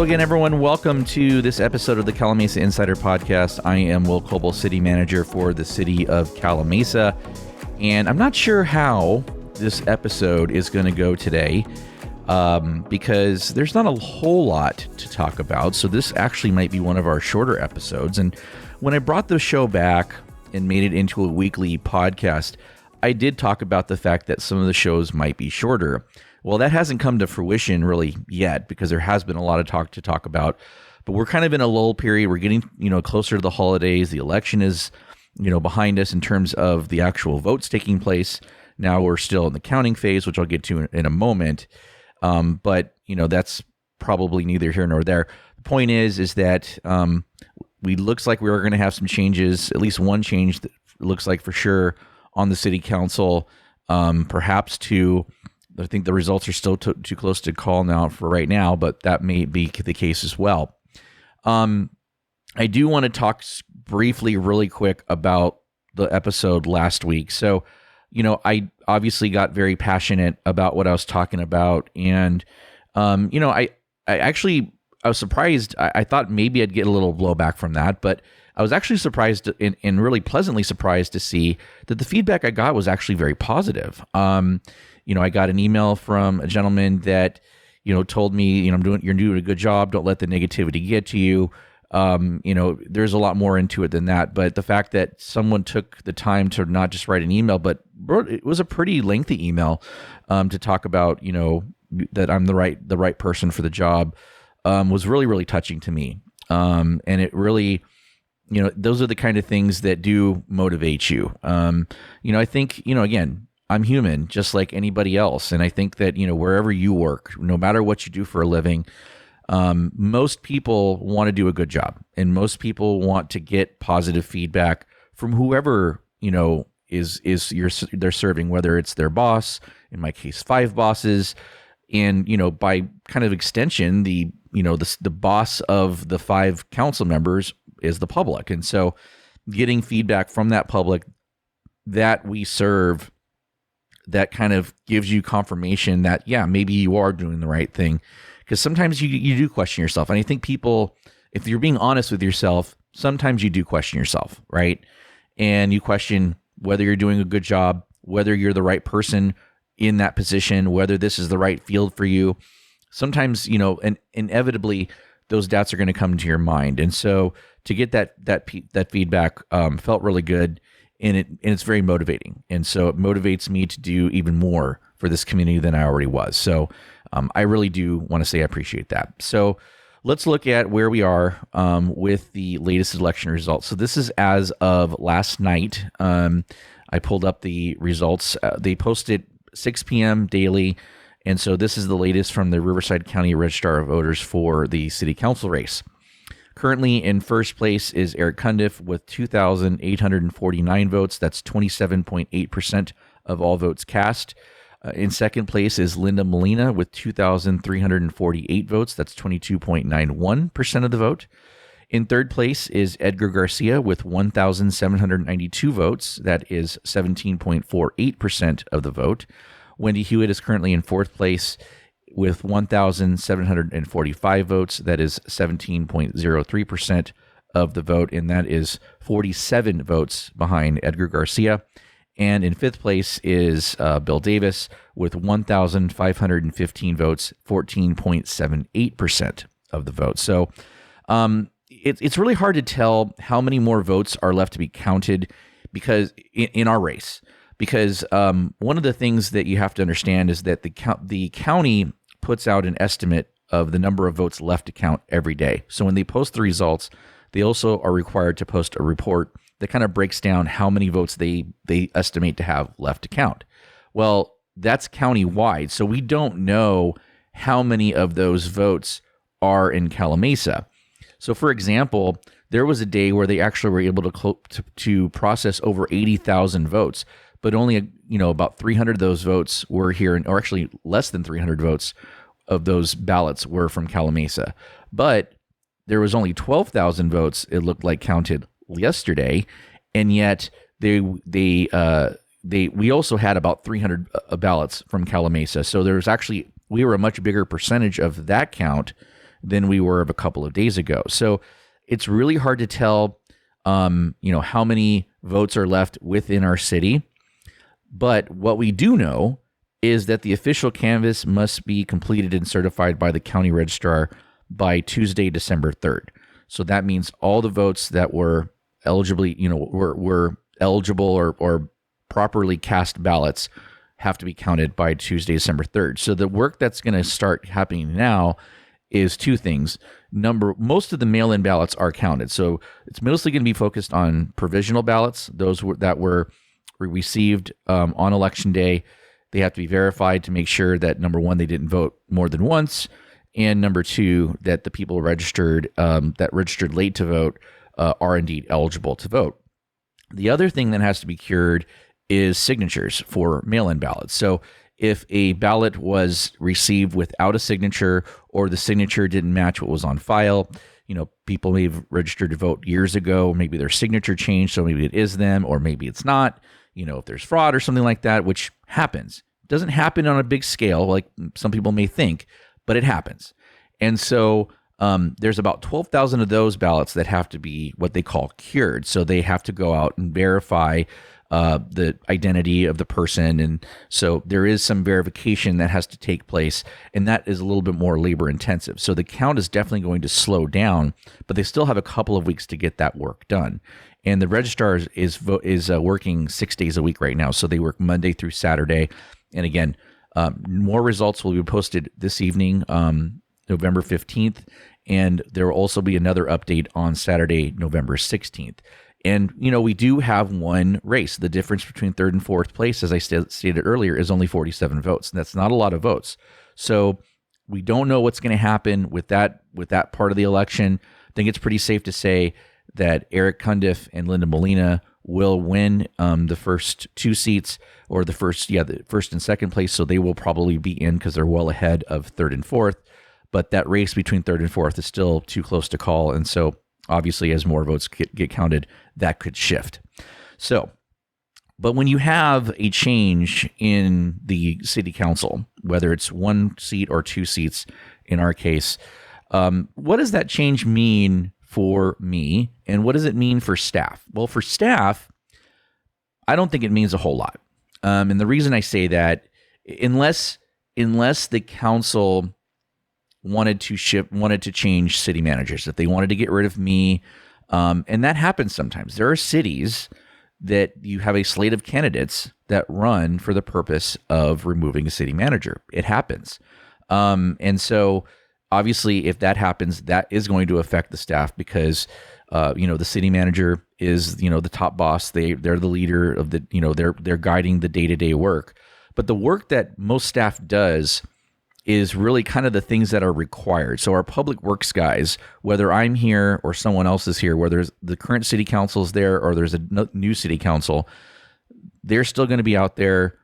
Hello again, everyone. Welcome to this episode of the Calamasa Insider Podcast. I am Will Kolbow, City Manager for the City of Calamasa, and I'm not sure how this episode is going to go today because there's not a whole lot to talk about, so this actually might be one of our shorter episodes. And when I brought the show back and made it into a weekly podcast, I did talk about the fact that some of the shows might be shorter. Well, that hasn't come to fruition really yet because there has been a lot of talk about, but we're kind of in a lull period. We're getting, closer to the holidays. The election is, behind us in terms of the actual votes taking place. Now we're still in the counting phase, which I'll get to in a moment. But that's probably neither here nor there. The point is that looks like we're going to have some changes, at least one change that looks like for sure on the city council, perhaps two. I think the results are still too close to call now for right now, but that may be the case as well. I do want to talk briefly, really quick about the episode last week. So, I obviously got very passionate about what I was talking about. And, I was surprised. I thought maybe I'd get a little blowback from that, but I was actually surprised and really pleasantly surprised to see that the feedback I got was actually very positive. I got an email from a gentleman that, told me, you're doing a good job. Don't let the negativity get to you. There's a lot more into it than that. But the fact that someone took the time to not just write an email, but it was a pretty lengthy email to talk about, that I'm the right person for the job, was really, really touching to me. And it really, those are the kind of things that do motivate you. I think, again, I'm human just like anybody else. And I think that, wherever you work, no matter what you do for a living, most people want to do a good job, and most people want to get positive feedback from whoever, they're serving, whether it's their boss, in my case, 5 bosses. And, by kind of extension, the boss of the 5 council members is the public. And so getting feedback from that public that we serve, that kind of gives you confirmation that, yeah, maybe you are doing the right thing. Because sometimes you do question yourself. And I think people, if you're being honest with yourself, sometimes you do question yourself, right? And you question whether you're doing a good job, whether you're the right person in that position, whether this is the right field for you. Sometimes, and inevitably, those doubts are going to come into your mind. And so to get that feedback felt really good. And it's very motivating. And so it motivates me to do even more for this community than I already was. So I really do want to say I appreciate that. So let's look at where we are with the latest election results. So this is as of last night. I pulled up the results. They posted 6 p.m. daily. And so this is the latest from the Riverside County Registrar of Voters for the city council race. Currently in first place is Eric Cundiff with 2,849 votes. That's 27.8% of all votes cast. In second place is Linda Molina with 2,348 votes. That's 22.91% of the vote. In third place is Edgar Garcia with 1,792 votes. That is 17.48% of the vote. Wendy Hewitt is currently in fourth place with 1,745 votes. That is 17.03% of the vote, and that is 47 votes behind Edgar Garcia. And in fifth place is Bill Davis with 1,515 votes, 14.78% of the vote. So it's really hard to tell how many more votes are left to be counted because in our race. Because one of the things that you have to understand is that the county puts out an estimate of the number of votes left to count every day. So when they post the results, they also are required to post a report that kind of breaks down how many votes they estimate to have left to count. Well, that's county-wide, so we don't know how many of those votes are in Calamasa. So, for example, there was a day where they actually were able to process over 80,000 votes, but only about 300 of those votes were here, or actually less than 300 votes of those ballots were from Calamasa. But there was only 12,000 votes, it looked like, counted yesterday, and yet we also had about 300 ballots from Calamasa. So we were a much bigger percentage of that count than we were of a couple of days ago. So it's really hard to tell, how many votes are left within our city. But what we do know is that the official canvass must be completed and certified by the county registrar by Tuesday, December 3rd. So that means all the votes that were were eligible or properly cast ballots have to be counted by Tuesday, December 3rd. So the work that's going to start happening now is two things. Most of the mail-in ballots are counted. So it's mostly going to be focused on provisional ballots, that were received on election day. They have to be verified to make sure that, number one, they didn't vote more than once, and number two, that the people registered late to vote are indeed eligible to vote. The other thing that has to be cured is signatures for mail-in ballots. So if a ballot was received without a signature, or the signature didn't match what was on file, people may have registered to vote years ago. Maybe their signature changed, so maybe it is them, or maybe it's not. If there's fraud or something like that, which happens. It doesn't happen on a big scale like some people may think, but it happens. And so there's about 12,000 of those ballots that have to be what they call cured. So they have to go out and verify the identity of the person. And so there is some verification that has to take place, and that is a little bit more labor intensive. So the count is definitely going to slow down, but they still have a couple of weeks to get that work done. And the registrar is working 6 days a week right now. So they work Monday through Saturday. And again, more results will be posted this evening, November 15th. And there will also be another update on Saturday, November 16th. And, we do have one race. The difference between third and fourth place, as I stated earlier, is only 47 votes. And that's not a lot of votes. So we don't know what's going to happen with that part of the election. I think it's pretty safe to say that Eric Cundiff and Linda Molina will win the first two seats, or the first and second place. So they will probably be in because they're well ahead of third and fourth. But that race between third and fourth is still too close to call. And so obviously, as more votes get counted, that could shift. So, but when you have a change in the city council, whether it's one seat or two seats in our case, what does that change mean for me, and what does it mean for staff? Well, for staff, I don't think it means a whole lot. And the reason I say that, unless the council wanted to change city managers, if they wanted to get rid of me, and that happens sometimes. There are cities that you have a slate of candidates that run for the purpose of removing a city manager. It happens. And so obviously, if that happens, that is going to affect the staff because, the city manager is, the top boss. They're the leader of the, they're guiding the day-to-day work. But the work that most staff does is really kind of the things that are required. So our public works guys, whether I'm here or someone else is here, whether the current city council is there or there's a new city council, they're still going to be out there,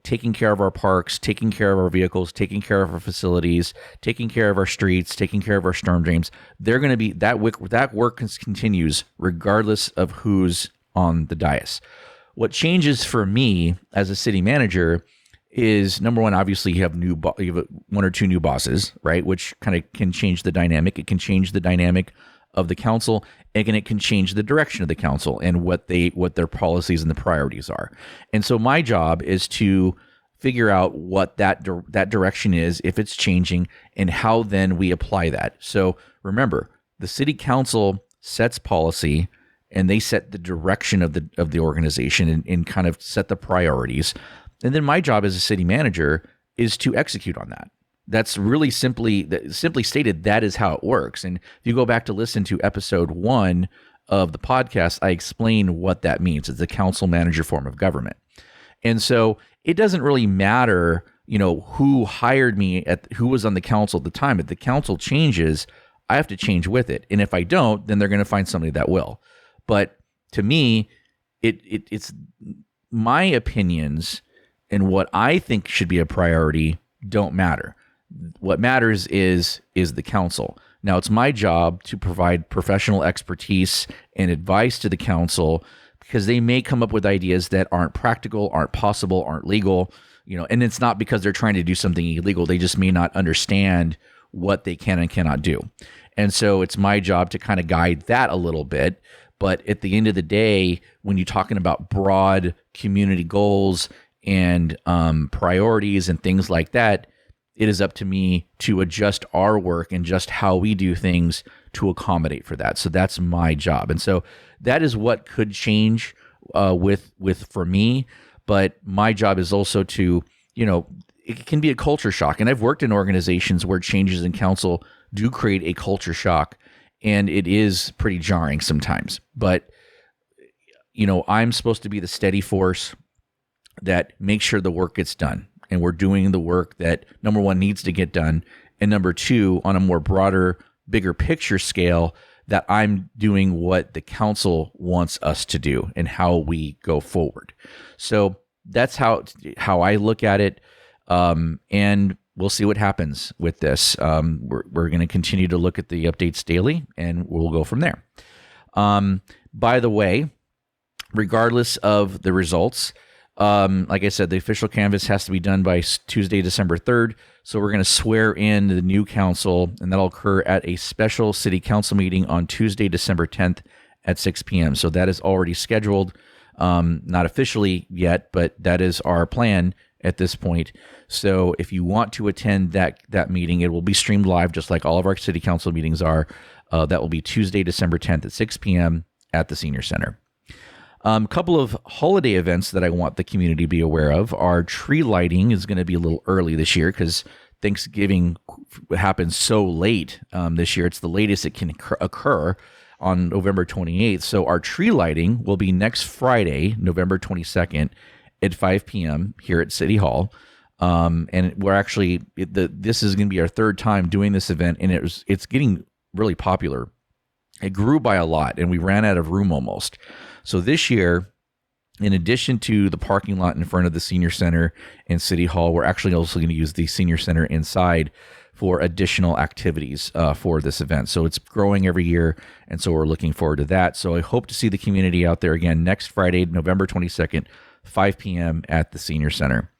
taking care of our parks, taking care of our vehicles, taking care of our facilities, taking care of our streets, taking care of our storm drains. They're going to be, that work continues regardless of who's on the dais. What changes for me as a city manager is, number one, obviously you have one or two new bosses, right? Which kind of can change the dynamic. It can change the dynamic of the council, and it can change the direction of the council and what their policies and the priorities are. And so my job is to figure out what that direction is, if it's changing, and how then we apply that. So remember, the city council sets policy, and they set the direction of the organization and kind of set the priorities. And then my job as a city manager is to execute on that. That's really simply stated, that is how it works. And if you go back to listen to episode 1 of the podcast, I explain what that means. It's a council manager form of government. And so it doesn't really matter, who hired me, who was on the council at the time. If the council changes, I have to change with it. And if I don't, then they're going to find somebody that will. But to me, it's my opinions and what I think should be a priority don't matter. What matters is the council. Now, it's my job to provide professional expertise and advice to the council, because they may come up with ideas that aren't practical, aren't possible, aren't legal, and it's not because they're trying to do something illegal. They just may not understand what they can and cannot do. And so it's my job to kind of guide that a little bit. But at the end of the day, when you're talking about broad community goals and priorities and things like that, it is up to me to adjust our work and just how we do things to accommodate for that. So that's my job. And so that is what could change with for me. But my job is also to, it can be a culture shock. And I've worked in organizations where changes in council do create a culture shock, and it is pretty jarring sometimes. But, I'm supposed to be the steady force that makes sure the work gets done. And we're doing the work that, number one, needs to get done. And number two, on a more broader, bigger picture scale, that I'm doing what the council wants us to do and how we go forward. So that's how I look at it. And we'll see what happens with this. We're going to continue to look at the updates daily, and we'll go from there. By the way, regardless of the results, like I said, the official canvass has to be done by Tuesday, December 3rd. So we're going to swear in the new council, and that'll occur at a special city council meeting on Tuesday, December 10th at 6 p.m. So that is already scheduled, not officially yet, but that is our plan at this point. So if you want to attend that meeting, it will be streamed live, just like all of our city council meetings are. That will be Tuesday, December 10th at 6 p.m. at the Senior Center. A couple of holiday events that I want the community to be aware of. Our tree lighting is going to be a little early this year because Thanksgiving happens so late this year. It's the latest it can occur on November 28th. So our tree lighting will be next Friday, November 22nd at 5 p.m. here at City Hall. And we're actually, this is going to be our third time doing this event, and it's getting really popular. It grew by a lot, and we ran out of room almost. So this year, in addition to the parking lot in front of the Senior Center and City Hall, we're actually also going to use the Senior Center inside for additional activities for this event. So it's growing every year, and so we're looking forward to that. So I hope to see the community out there again next Friday, November 22nd, 5 p.m. at the Senior Center.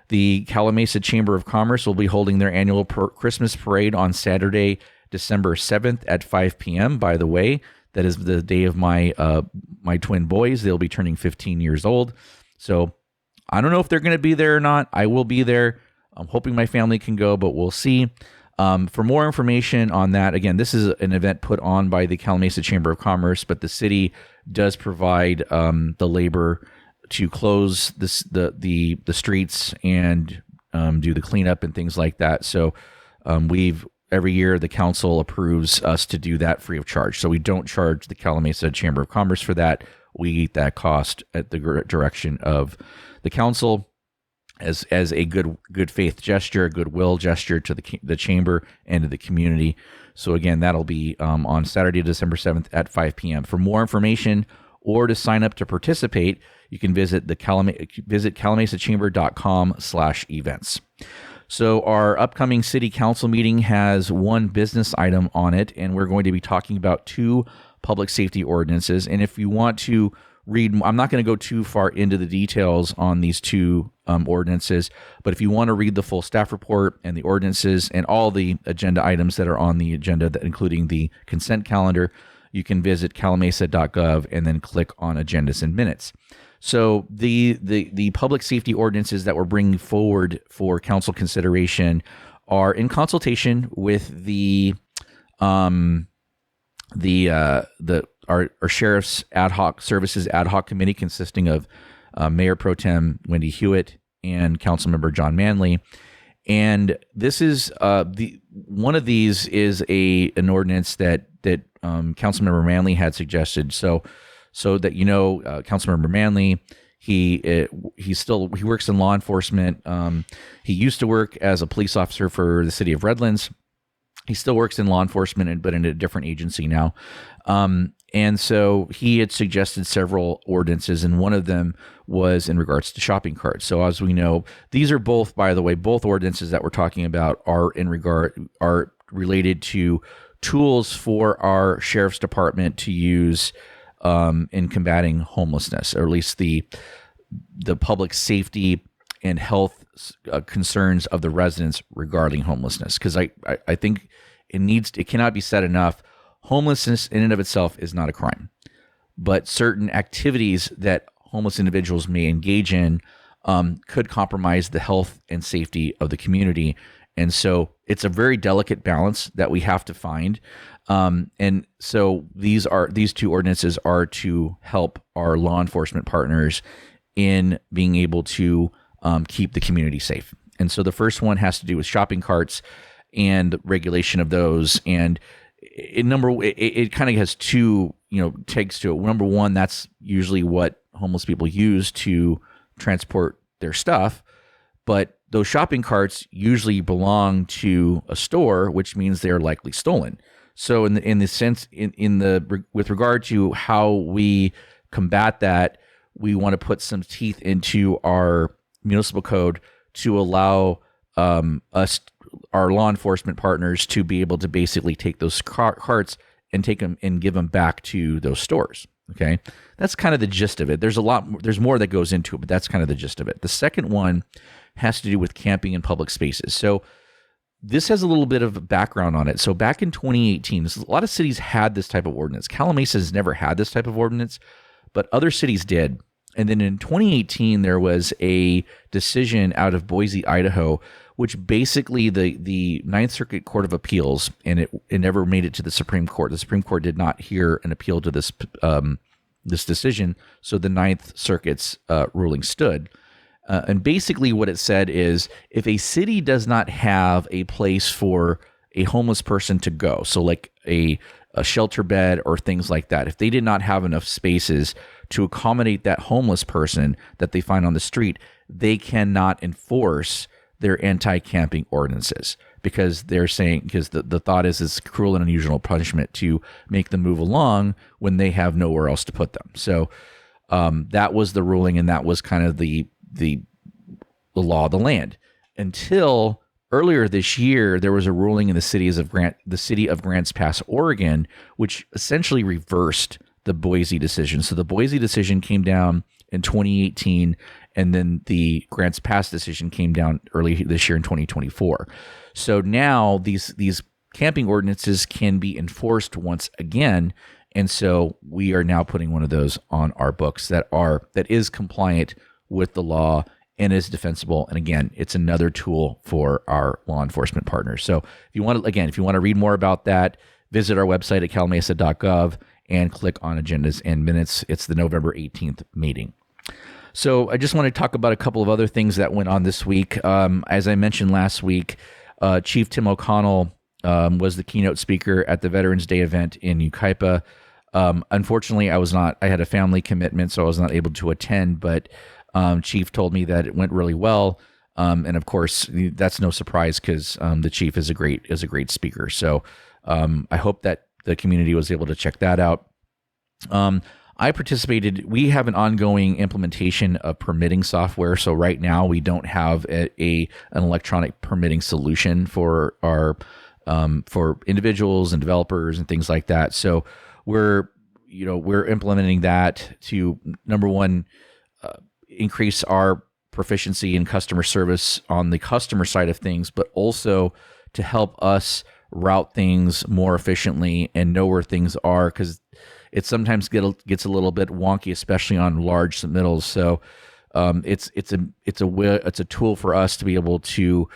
The Calamasa Chamber of Commerce will be holding their annual Christmas parade on Saturday, December 7th at 5 p.m. By the way, that is the day of my twin boys. They'll be turning 15 years old. So I don't know if they're going to be there or not. I will be there. I'm hoping my family can go, but we'll see. For more information on that, again, this is an event put on by the Calamasa Chamber of Commerce, but the city does provide the labor to close the streets and do the cleanup and things like that. So every year, the council approves us to do that free of charge. So we don't charge the Calamasa Chamber of Commerce for that. We eat that cost at the direction of the council as a good faith gesture, a goodwill gesture to the chamber and to the community. So again, that'll be on Saturday, December 7th at 5 p.m. For more information or to sign up to participate, you can visit calamasachamber.com/events. So our upcoming city council meeting has one business item on it, and we're going to be talking about two public safety ordinances. And if you want to read, I'm not going to go too far into the details on these two ordinances, but if you want to read the full staff report and the ordinances and all the agenda items that are on the agenda, including the consent calendar, you can visit calamasa.gov and then click on agendas and minutes. So the public safety ordinances that we're bringing forward for council consideration are in consultation with our sheriff's ad hoc services ad hoc committee consisting of Mayor Pro Tem Wendy Hewitt and Councilmember John Manley. And this is one of these is an ordinance that Councilmember Manley had suggested. So that Councilmember Manley, he works in law enforcement. He used to work as a police officer for the city of Redlands. He still works in law enforcement, but in a different agency now. And so he had suggested several ordinances, and one of them was in regards to shopping carts. So as we know, these are both, by the way, both ordinances that we're talking about are related to tools for our sheriff's department to use in combating homelessness, or at least the public safety and health concerns of the residents regarding homelessness, because I think it cannot be said enough. Homelessness in and of itself is not a crime, but certain activities that homeless individuals may engage in could compromise the health and safety of the community. And so it's a very delicate balance that we have to find. And so these two ordinances are to help our law enforcement partners in being able to keep the community safe. And so the first one has to do with shopping carts and regulation of those. And it kind of has two, takes to it. Number one, that's usually what homeless people use to transport their stuff. But those shopping carts usually belong to a store, which means they're likely stolen. So with regard to how we combat that, we want to put some teeth into our municipal code to allow our law enforcement partners to be able to basically take those carts and take them and give them back to those stores. Okay, that's kind of the gist of it. There's more that goes into it, but that's kind of the gist of it. The second one has to do with camping in public spaces. So this has a little bit of background on it. So back in 2018, a lot of cities had this type of ordinance. Calamasa has never had this type of ordinance, but other cities did. And then in 2018, there was a decision out of Boise, Idaho, which basically the Ninth Circuit Court of Appeals, and it never made it to the Supreme Court. The Supreme Court did not hear an appeal to this decision, so the Ninth Circuit's ruling stood. And basically what it said is, if a city does not have a place for a homeless person to go, so like a shelter bed or things like that, if they did not have enough spaces to accommodate that homeless person that they find on the street, they cannot enforce their anti-camping ordinances, because the thought is it's cruel and unusual punishment to make them move along when they have nowhere else to put them. So that was the ruling, and that was kind of the law of the land. Until earlier this year, there was a ruling in the city of Grants Pass, Oregon, which essentially reversed the Boise decision. So the Boise decision came down in 2018, and then the Grants Pass decision came down early this year in 2024. So now these camping ordinances can be enforced once again, and so we are now putting one of those on our books that is compliant with the law and is defensible. And again, it's another tool for our law enforcement partners. So if you want to read more about that, visit our website at calamasa.gov and click on agendas and minutes. It's the November 18th meeting. So I just want to talk about a couple of other things that went on this week. As I mentioned last week, Chief Tim O'Connell was the keynote speaker at the Veterans Day event in Yucaipa. Unfortunately, I had a family commitment, so I was not able to attend, but Chief told me that it went really well. And of course, that's no surprise, because the Chief is a great speaker. So I hope that the community was able to check that out. I participated. We have an ongoing implementation of permitting software. So right now we don't have an electronic permitting solution for our for individuals and developers and things like that. So we're implementing that to, number one, increase our proficiency in customer service on the customer side of things, but also to help us route things more efficiently and know where things are, because it sometimes gets a little bit wonky, especially on large submittals. So it's a tool for us to be able to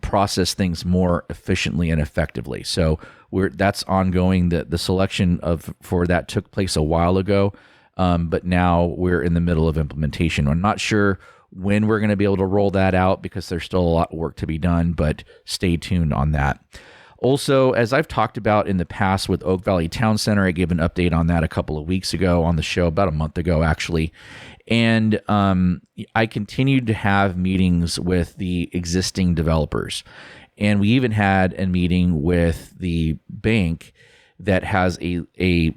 process things more efficiently and effectively. So that's ongoing. The selection for that took place a while ago, but now we're in the middle of implementation. I'm not sure when we're going to be able to roll that out, because there's still a lot of work to be done, but stay tuned on that. Also, as I've talked about in the past with Oak Valley Town Center, I gave an update on that a couple of weeks ago on the show, about a month ago, actually. And I continued to have meetings with the existing developers. And we even had a meeting with the bank that has a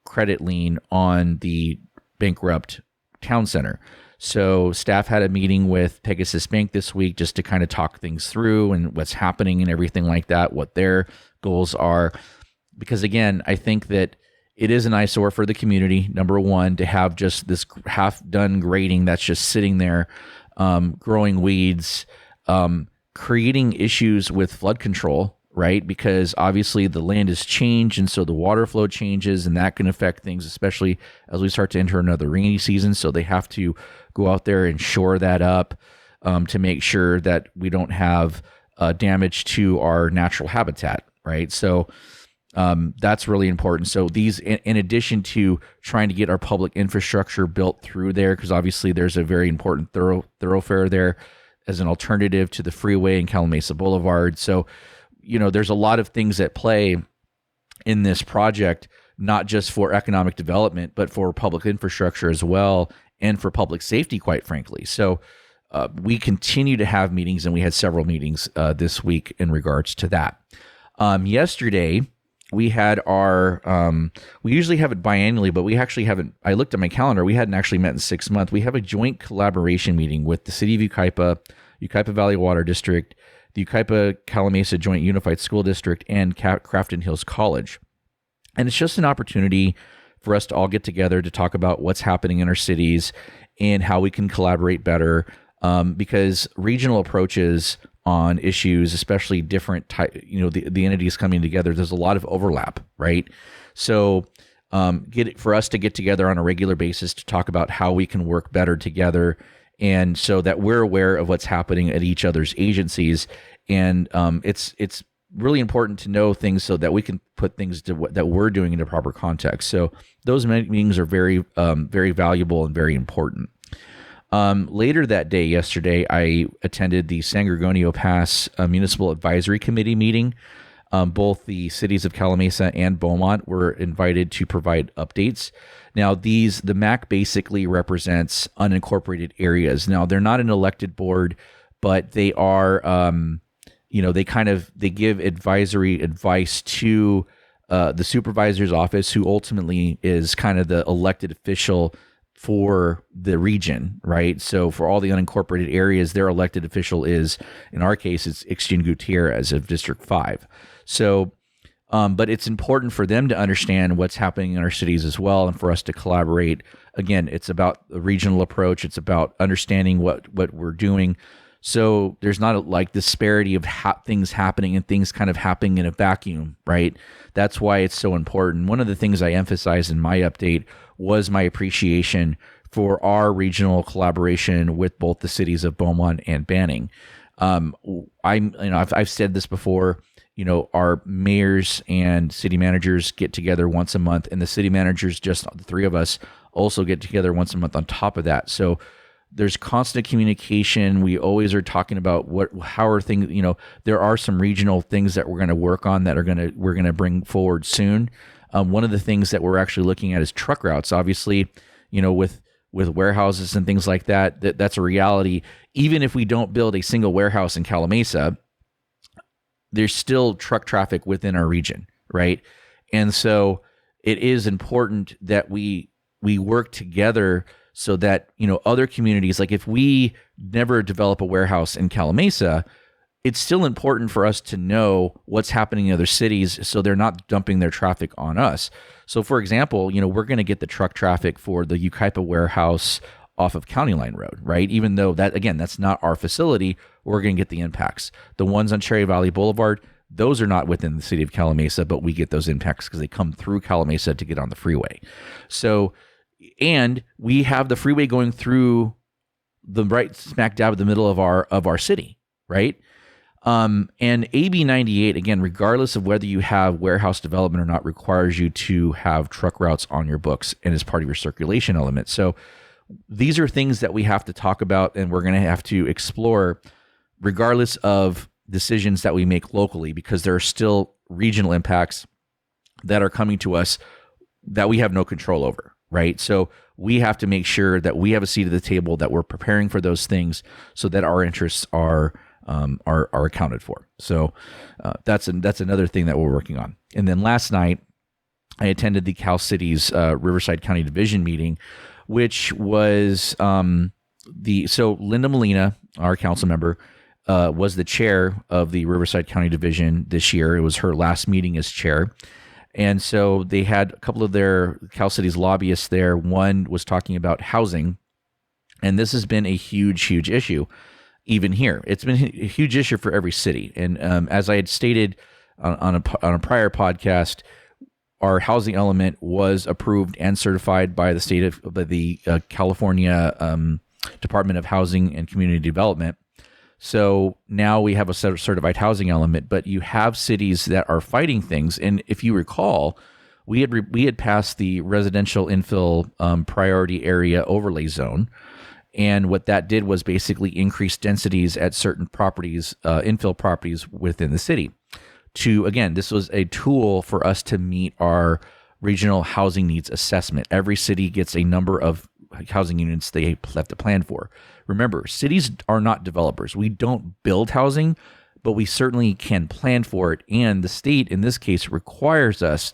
credit lien on the bankrupt town center. So staff had a meeting with Pegasus Bank this week just to kind of talk things through and what's happening and everything like that, what their goals are. Because again, I think that it is an eyesore for the community, number one, to have just this half-done grading that's just sitting there growing weeds, creating issues with flood control, right? Because obviously the land has changed, and so the water flow changes, and that can affect things, especially as we start to enter another rainy season. So they have to go out there and shore that up to make sure that we don't have damage to our natural habitat, right? So that's really important. So these, in addition to trying to get our public infrastructure built through there, because obviously there's a very important thoroughfare there as an alternative to the freeway and Calamasa Boulevard. So, there's a lot of things at play in this project, not just for economic development, but for public infrastructure as well, and for public safety, quite frankly. So we continue to have meetings, and we had several meetings this week in regards to that. Yesterday, we had our, we usually have it biannually, but we actually haven't, I looked at my calendar, we hadn't actually met in 6 months. We have a joint collaboration meeting with the City of Yucaipa, Yucaipa Valley Water District, the Yucaipa Calamasa Joint Unified School District, and Crafton Hills College. And it's just an opportunity for us to all get together to talk about what's happening in our cities and how we can collaborate better, because regional approaches on issues, especially different the entities coming together, there's a lot of overlap, right? So for us to get together on a regular basis to talk about how we can work better together, and so that we're aware of what's happening at each other's agencies. And it's really important to know things so that we can put things that we're doing into proper context. So those meetings are very, very valuable and very important. Later that day, yesterday, I attended the San Gorgonio Pass Municipal Advisory Committee meeting. Both the cities of Calamasa and Beaumont were invited to provide updates. Now, the MAC basically represents unincorporated areas. Now, they're not an elected board, but they are, they give advisory advice to the supervisor's office, who ultimately is kind of the elected official for the region, right? So for all the unincorporated areas, their elected official is, in our case, it's Ixchel Gutierrez of District 5. So, but it's important for them to understand what's happening in our cities as well, and for us to collaborate. Again, it's about the regional approach. It's about understanding what we're doing. So there's not a disparity of things happening and things kind of happening in a vacuum, right? That's why it's so important. One of the things I emphasized in my update was my appreciation for our regional collaboration with both the cities of Beaumont and Banning. I've said this before. Our mayors and city managers get together once a month, and the city managers, just the three of us, also get together once a month on top of that. So there's constant communication. We always are talking about how are things, there are some regional things that we're going to work on that we're going to bring forward soon. One of the things that we're actually looking at is truck routes. Obviously, with warehouses and things like that's a reality. Even if we don't build a single warehouse in Calamasa, there's still truck traffic within our region, right? And so it is important that we work together so that, other communities, like if we never develop a warehouse in Calamasa, it's still important for us to know what's happening in other cities so they're not dumping their traffic on us. So for example, we're going to get the truck traffic for the Yucaipa warehouse off of County Line Road, right? Even though that's not our facility, we're going to get the impacts. The ones on Cherry Valley Boulevard, those are not within the city of Calamasa, but we get those impacts because they come through Calamasa to get on the freeway. So, and we have the freeway going through the right smack dab in the middle of our city, right? And AB 98, again, regardless of whether you have warehouse development or not, requires you to have truck routes on your books and as part of your circulation element. So these are things that we have to talk about, and we're going to have to explore regardless of decisions that we make locally, because there are still regional impacts that are coming to us that we have no control over, right? So we have to make sure that we have a seat at the table, that we're preparing for those things so that our interests are accounted for. So that's another thing that we're working on. And then last night, I attended the Cal Cities Riverside County Division meeting, which was so Linda Molina, our council member, was the chair of the Riverside County Division this year. It was her last meeting as chair. And so they had a couple of their Cal Cities lobbyists there. One was talking about housing, And this has been a huge issue even here. It's been a huge issue for every city. And as I had stated on a prior podcast, our housing element was approved and certified by the California Department of Housing and Community Development. So now we have a certified housing element, but you have cities that are fighting things. And if you recall, we had passed the residential infill priority area overlay zone. And what that did was basically increase densities at certain properties, infill properties within the city. This was a tool for us to meet our regional housing needs assessment. Every city gets a number of housing units they have to plan for. Remember, cities are not developers. We don't build housing, but we certainly can plan for it. And the state, in this case, requires us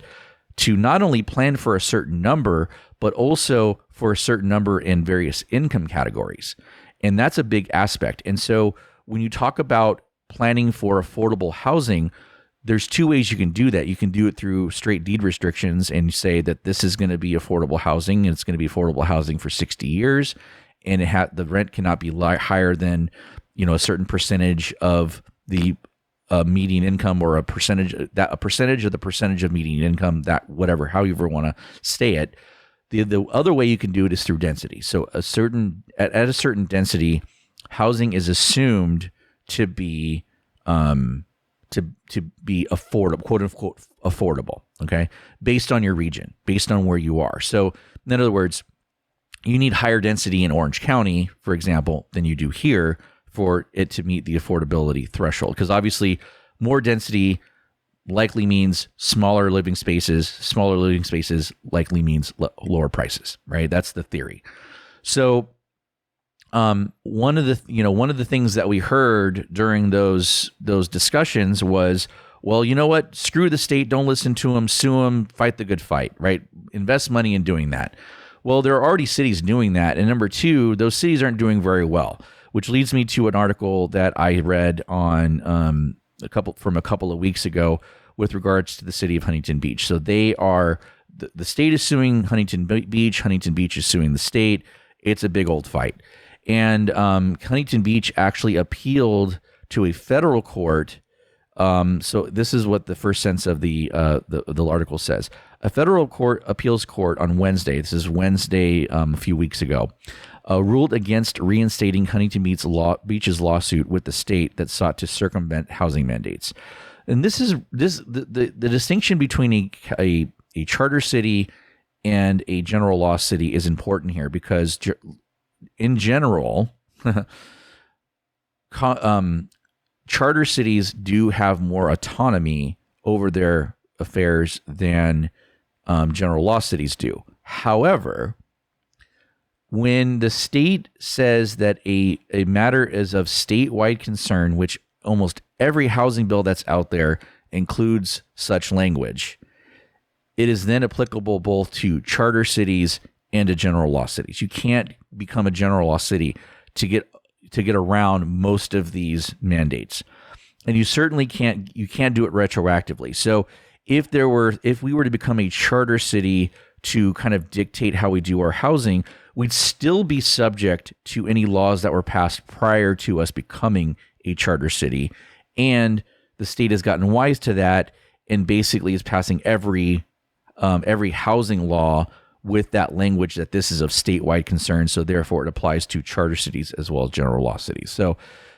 to not only plan for a certain number, but also for a certain number in various income categories. And that's a big aspect. And so when you talk about planning for affordable housing, there's two ways you can do that. You can do it through straight deed restrictions and say that this is going to be affordable housing, and it's going to be affordable housing for 60 years, and the rent cannot be higher than a certain percentage of the median income, or a percentage of the percentage of median income, that whatever, however you want to say it. The other way you can do it is through density. So at a certain density, housing is assumed to be affordable, quote unquote affordable, okay, based on your region, based on where you are. So in other words, you need higher density in Orange County, for example, than you do here for it to meet the affordability threshold. Because obviously more density likely means smaller living spaces. Smaller living spaces likely means lower prices, right? That's the theory. So one of the things that we heard during those discussions was, well, you know what? Screw the state. Don't listen to them. Sue them. Fight the good fight, right? Invest money in doing that. Well, there are already cities doing that. And number two, those cities aren't doing very well, which leads me to an article that I read on a couple of weeks ago with regards to the city of Huntington Beach. So they are the state is suing Huntington Beach. Huntington Beach is suing the state. It's a big old fight. And Huntington Beach actually appealed to a federal court. So this is what the first sentence of the article says. A federal appeals court on Wednesday, this is Wednesday a few weeks ago, ruled against reinstating Huntington Beach's lawsuit with the state that sought to circumvent housing mandates. And the distinction between a charter city and a general law city is important here, because in general, charter cities do have more autonomy over their affairs than general law cities do. However, when the state says that a matter is of statewide concern, which almost every housing bill that's out there includes such language, it is then applicable both to charter cities and to general law cities. You can't become a general law city to get around most of these mandates. And you certainly can't do it retroactively. So if we were to become a charter city to kind of dictate how we do our housing, we'd still be subject to any laws that were passed prior to us becoming a charter city. And the state has gotten wise to that and basically is passing every housing law with that language that this is of statewide concern. So therefore it applies to charter cities as well as general law cities. So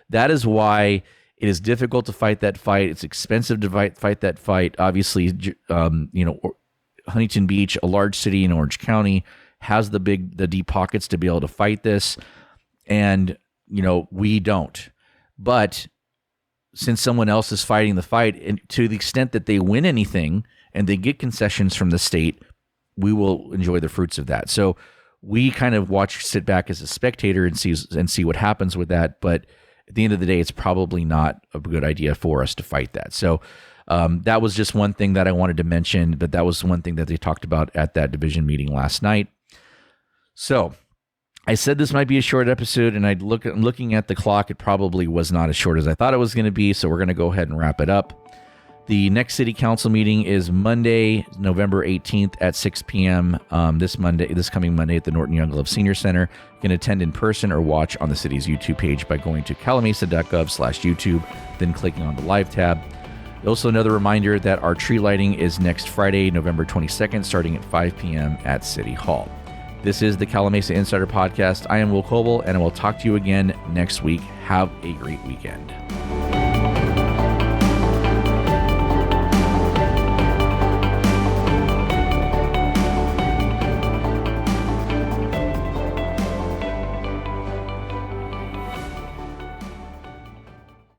that is why it is difficult to fight that fight. It's expensive to fight that fight. Obviously, Huntington Beach, a large city in Orange County, has the deep pockets to be able to fight this. And, we don't. But since someone else is fighting the fight, and to the extent that they win anything and they get concessions from the state, we will enjoy the fruits of that. So we kind of sit back as a spectator and see what happens with that. But at the end of the day, it's probably not a good idea for us to fight that. So that was just one thing that I wanted to mention, but that was one thing that they talked about at that division meeting last night. So I said this might be a short episode, and looking at the clock, it probably was not as short as I thought it was going to be. So we're going to go ahead and wrap it up. The next city council meeting is Monday, November 18th at 6 p.m. This coming Monday at the Norton Young Love Senior Center. You can attend in person or watch on the city's YouTube page by going to calamasa.gov/YouTube, then clicking on the live tab. Also, another reminder that our tree lighting is next Friday, November 22nd, starting at 5 p.m. at City Hall. This is the Calamasa Insider Podcast. I am Will Kolbow, and I will talk to you again next week. Have a great weekend.